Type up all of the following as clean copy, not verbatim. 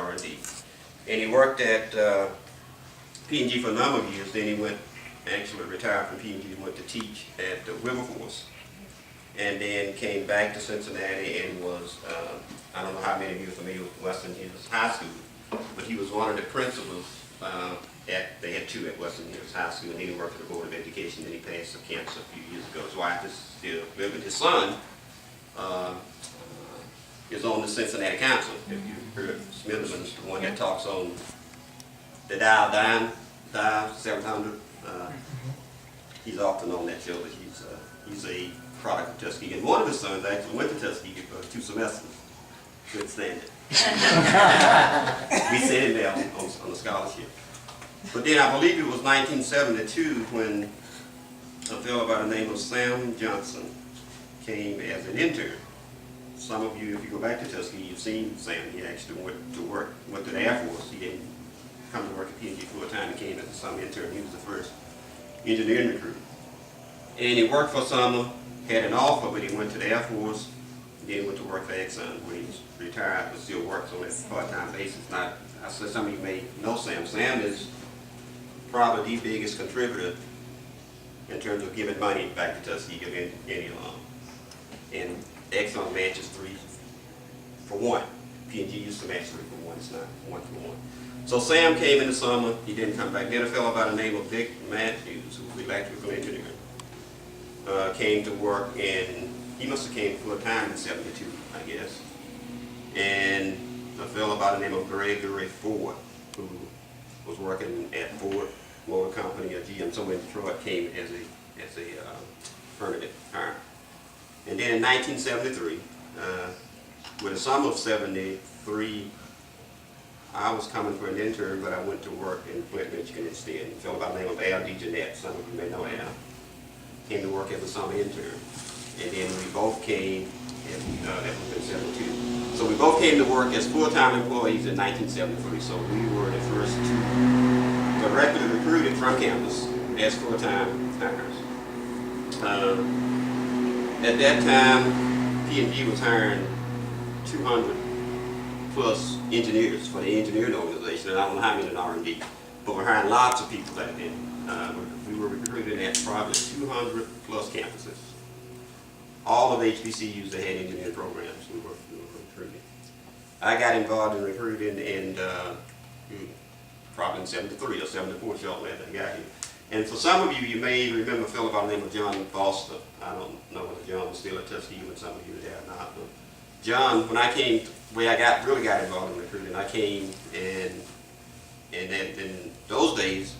R&D. And he worked at P&G for a number of years. Then he went, actually retired from P&G and went to teach at Wilberforce. And then came back to Cincinnati and was, I don't know how many of you are familiar with Western Hills High School, but he was one of the principals they had two at Western Hills High School, and then he worked at the Board of Education, and he passed of cancer a few years ago. His wife is still living. His son is on the Cincinnati Council. If you've heard of Smitherman's, the one that talks on the dial 700, he's often on that show, but he's a product of Tuskegee. And one of his sons actually went to Tuskegee for 2 semesters. Couldn't stand it. We sent him there on a scholarship. But then I believe it was 1972 when a fellow by the name of Sam Johnson came as an intern. Some of you, if you go back to Tuskegee, you've seen Sam. He actually went to the Air Force. He didn't come to work at P&G full time. He came as a summer intern. He was the first engineering recruit. And he worked for summer, had an offer, but he went to the Air Force. Then he went to work for Exxon. When he was retired, but still works on a part-time basis. Now, I said some of you may know Sam. Sam is probably the biggest contributor in terms of giving money back to Tuskegee of any alum. And Exxon matches 3 for 1. P&G used to match 3 for 1. It's not 1 for 1. So Sam came in the summer. He didn't come back. Then a fellow by the name of Vic Matthews, who was electrical engineer, came to work, and he must have came full time in '72, I guess. And a fellow by the name of Gregory Ford, who was working at Ford Motor Company, or GM, somewhere in Detroit, came as a permanent hire. And then in 1973, with the summer of '73, I was coming for an intern, but I went to work in Flint, Michigan instead. A fellow by the name of Al DeJeanette, some of you may know Al, came to work as a summer intern. And then we both came, that was in '72. So we both came to work as full-time employees in 1973. So we were the first 2 directly recruited from campus as full-time hires. At that time, P&G was hiring 200 plus engineers for the engineering organization, and I don't know how many in R&D, but we're hiring lots of people back then. We were recruited at probably 200 plus campuses. All of HBCUs that had engineering programs, we were recruiting. I got involved in recruiting in probably in '73 or '74, shortly after I got here. And for some of you, you may remember a fellow by the name of John Foster. I don't know whether John was still at Tuskegee when some of you were there or not. But John, when I came, where I really got involved in recruiting, I came and in those days,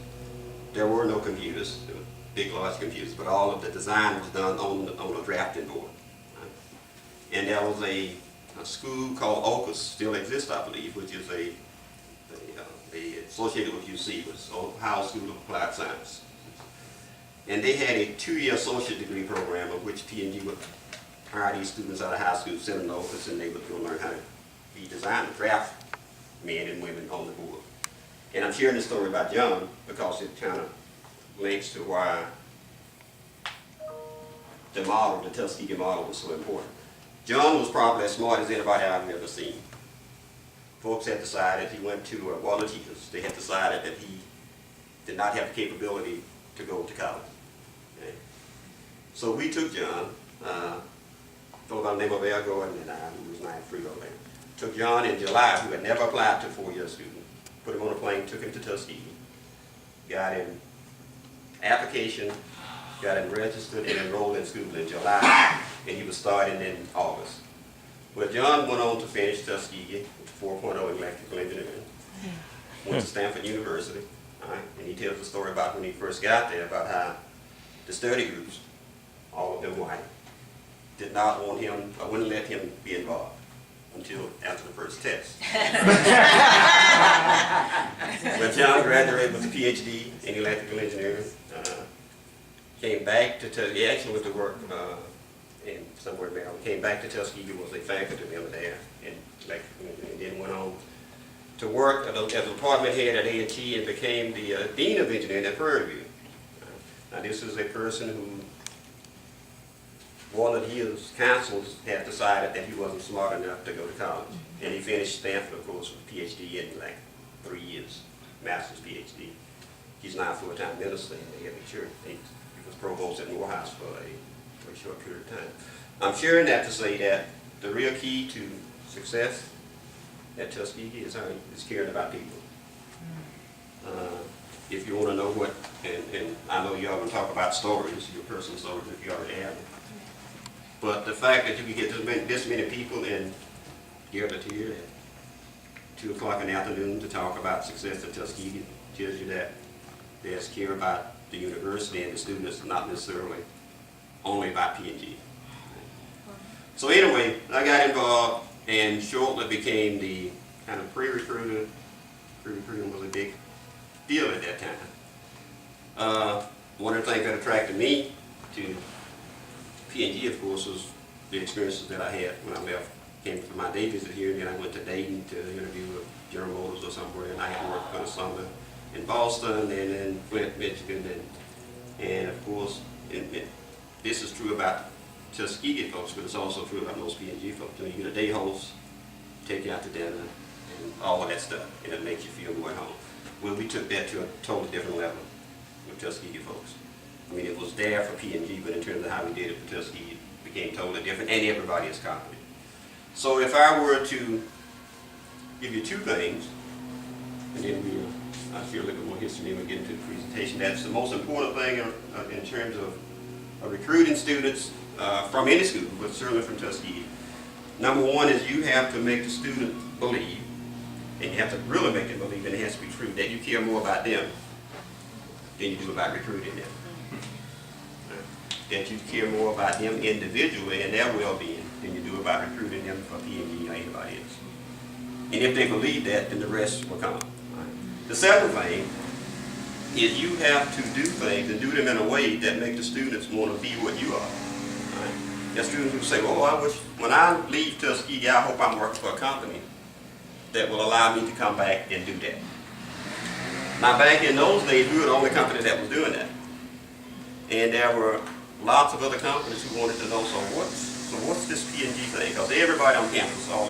there were no computers. There were big, large computers, but all of the design was done on a drafting board. Right? And there was a school called Ocas, still exists, I believe, which is associated with UC, it was Ohio School of Applied Science. And they had a 2-year associate degree program of which P&G would hire these students out of high school, send them to Ocas, and they would go learn how to be design and craft men and women on the board. And I'm sharing this story about John because it kind of links to why the model, the Tuskegee model, was so important. John was probably as smart as anybody I've ever seen. Folks had decided, he went to Waller teachers, they had decided that he did not have the capability to go to college. Okay? So we took John, a fellow by the name of Al Gordon and I, who was 93 over there, took John in July, who had never applied to a 4-year student, put him on a plane, took him to Tuskegee, got him application, got him registered and enrolled in school in July, and he was starting in August. Well, John went on to finish Tuskegee with 4.0 in electrical engineering, went to Stanford University, right? And he tells the story about when he first got there, about how the study groups, all of them white, did not want him, or wouldn't let him be involved until after the first test. But John graduated with a PhD in electrical engineering, came back to Tuskegee, he actually went to work in somewhere in Maryland, came back to Tuskegee, was a faculty member there in electrical engineering, then went on to work as a department head at A&T and became the Dean of Engineering at Prairie View. Now this is a person who one of his councils had decided that he wasn't smart enough to go to college. And he finished Stanford, of course, with a PhD in like 3 years, master's PhD. He's now a full-time minister in the Catholic Church. He was provost at Morehouse for a short period of time. I'm sharing that to say that the real key to success at Tuskegee is caring about people. If you want to know what, and I know y'all going to talk about stories, your personal stories if you already have them. But the fact that you can get this many people and gathered here at 2 o'clock in the afternoon to talk about success at Tuskegee tells you that there's care about the university and the students, not necessarily only about P&G. So anyway, I got involved and shortly became the kind of pre-recruiter. Pre-recruiting was a big deal at that time. One of the things that attracted me to P&G, of course, was the experiences that I had when I left. Came for my day visit here, and then I went to Dayton to interview with General Motors or somewhere, and I had worked for the summer in Boston and in Flint, Michigan, and of course, this is true about Tuskegee folks, but it's also true about most P&G folks. You get a day host, take you out to dinner, and all of that stuff, and it makes you feel more at home. Well, we took that to a totally different level with Tuskegee folks. I mean, it was there for P&G, but in terms of how we did it for Tuskegee, it became totally different, and everybody is confident. So if I were to give you 2 things, and then I'll share a little bit more history, and then we'll get into the presentation. That's the most important thing in terms of recruiting students from any school, but certainly from Tuskegee. Number 1 is you have to make the student believe, and you have to really make them believe, and it has to be true, that you care more about them than you do about recruiting them. That you care more about them individually and their well-being than you do about recruiting them for P&G or anybody else. And if they believe that, then the rest will come. The second thing is you have to do things and do them in a way that make the students want to be what you are. There are students who say, oh, I wish when I leave Tuskegee, I hope I'm working for a company that will allow me to come back and do that. Now back in those days, we were the only company that was doing that. And there were lots of other companies who wanted to know, so what's this P&G thing? Because everybody on campus, all